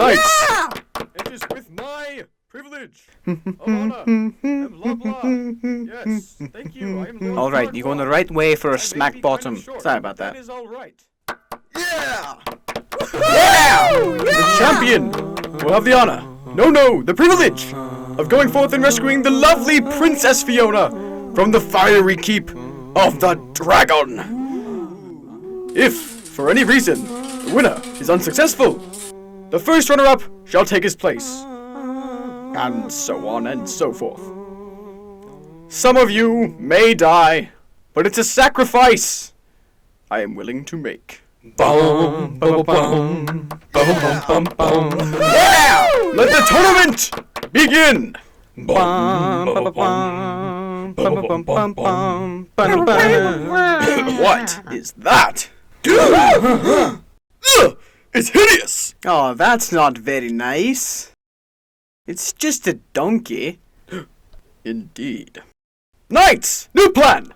Knights! It is with my privilege of honor and blah blah. Yes, thank you. I am Lord Alright, you're going the right way for a I may smack be bottom. kind of short, Sorry about but that. That is alright. Yeah! The champion will have the honor, no, the privilege of going forth and rescuing the lovely Princess Fiona from the fiery keep of the dragon. If, for any reason, the winner is unsuccessful, the first runner-up shall take his place. And so on and so forth. Some of you may die, but it's a sacrifice I am willing to make. Boom, boom, boom, boom, boom, boom, boom. Yeah! Let the tournament begin! What is that? It's hideous! Oh, that's not very nice. It's just a donkey. Indeed. Knights! New plan!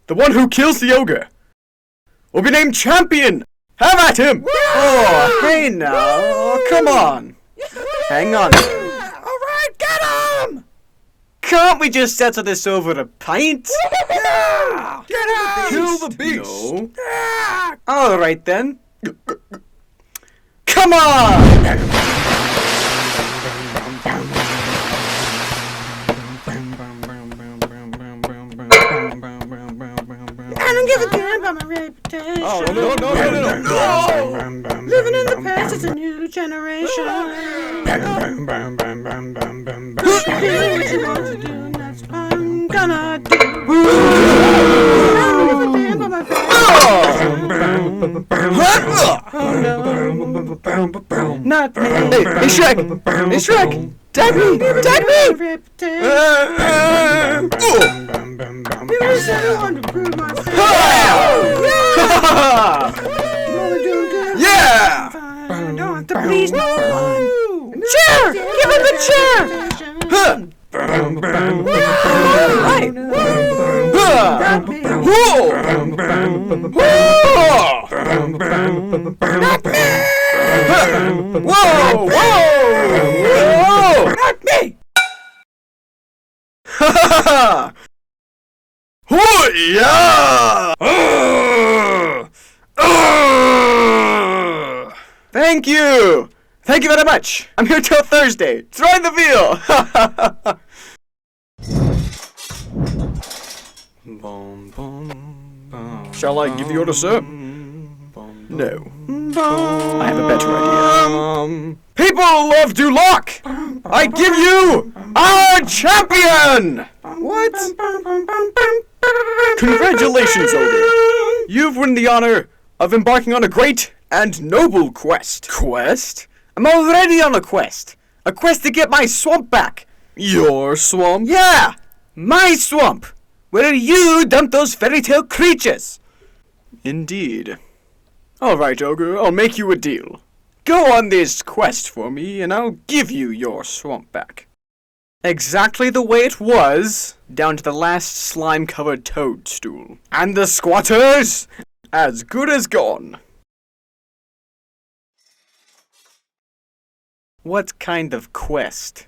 The one who kills the ogre will be named champion! Have at him! Oh, hey now. Oh, come on. Hang on. Alright, get him! Can't we just settle this over a pint? Yeah. Get out! Kill the beast! No. Alright then. Come on! I don't give a damn about my reputation. Oh, no. Living in the past is a new generation. Do what you want to do, and that's what I'm gonna do. I don't give a damn about my past. Oh no. Not me. Hey, Shrek! Hey, Shrek! Tag me! Tag me! Maybe I want to prove myself. I'm only doing good. Yeah! I don't have to please no one. Chair! Give him the chair! Huh. Right. Not me. Whoa! Whoa! Whoa! Not me! Ha ha ha! Yeah! Thank you! Thank you very much! I'm here till Thursday! Try the veal! Shall I give the order, sir? No. I have a better idea. People of Duloc! I give you our champion! What? Congratulations, Ogre. You've won the honor of embarking on a great and noble quest. Quest? I'm already on a quest. A quest to get my swamp back. Your swamp? Yeah! My swamp! Where you dumped those fairy tale creatures. Indeed. Alright, Ogre, I'll make you a deal. Go on this quest for me, and I'll give you your swamp back. Exactly the way it was, down to the last slime-covered toadstool. And the squatters, as good as gone. What kind of quest